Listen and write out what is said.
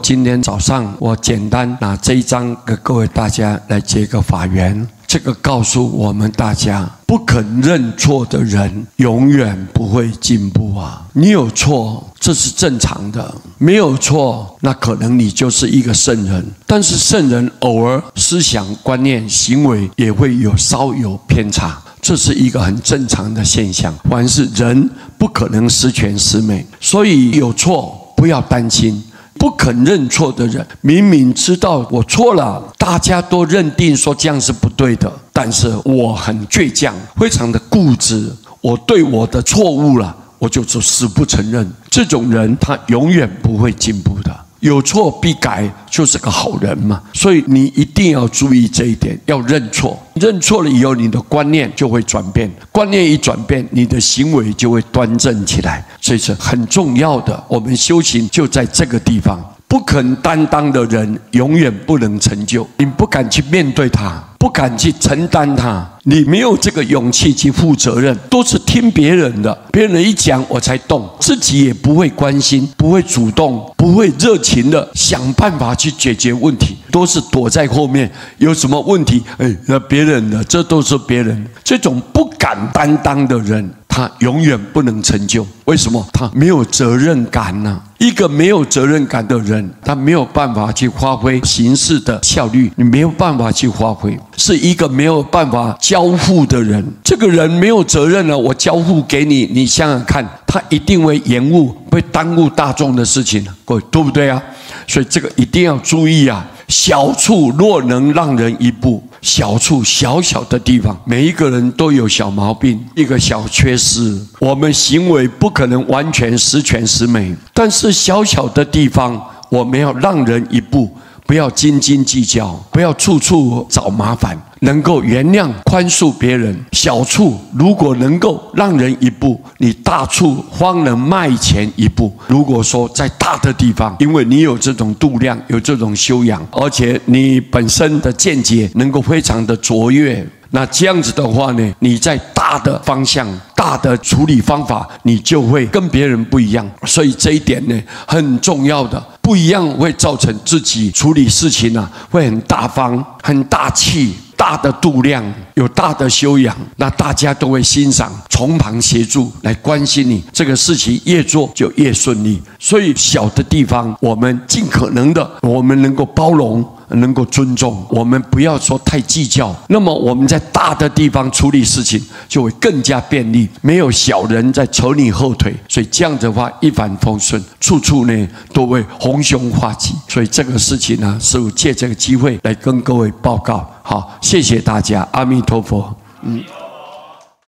今天早上我简单拿这一章给各位大家来结个法缘。这个告诉我们大家，不肯认错的人永远不会进步啊！你有错，这是正常的；没有错，那可能你就是一个圣人。但是圣人偶尔思想、观念、行为也会稍有偏差，这是一个很正常的现象。凡是人不可能十全十美，所以有错不要担心。不肯认错的人，明明知道我错了，大家都认定说这样是不对的，但是我很倔强，非常的固执，我对我的错误了，我就死不承认。这种人他永远不会进步的。有错必改，就是个好人嘛。所以你一定要注意这一点，要认错。认错了以后，你的观念就会转变，观念一转变，你的行为就会端正起来。所以是很重要的。我们修行就在这个地方。不肯担当的人永远不能成就。你不敢去面对他，不敢去承担他，你没有这个勇气去负责任，都是听别人的，别人一讲我才动，自己也不会关心，不会主动，不会热情的想办法去解决问题，都是躲在后面。有什么问题，那别人的，这都是别人。这种不敢担当的人，他永远不能成就。为什么？他没有责任感呢？一个没有责任感的人，他没有办法去发挥行事的效率，你没有办法去发挥。是一个没有办法交付的人，这个人没有责任了，我交付给你，你想想看，他一定会延误，会耽误大众的事情，各位对不对啊？所以这个一定要注意啊。小处若能让人一步，小处小小的地方，每一个人都有小毛病，一个小缺失。我们行为不可能完全十全十美，但是小小的地方，我们要让人一步，不要斤斤计较，不要处处找麻烦，能够原谅宽恕别人。小处如果能够让人一步，你大处方能迈前一步。如果说在大的地方，因为你有这种度量，有这种修养，而且你本身的见解能够非常的卓越，那这样子的话呢，你在大的方向、大的处理方法，你就会跟别人不一样。所以这一点呢，很重要的。不一样会造成自己处理事情啊，会很大方、很大气、大的度量，有大的修养，那大家都会欣赏，从旁协助来关心你，这个事情越做就越顺利。所以小的地方，我们尽可能的，我们能够包容，能够尊重，我们不要说太计较。那么我们在大的地方处理事情就会更加便利，没有小人在扯你后腿，所以这样的话一帆风顺，处处呢都会鸿凶化吉。所以这个事情呢，师父借这个机会来跟各位报告。好，谢谢大家，阿弥陀佛。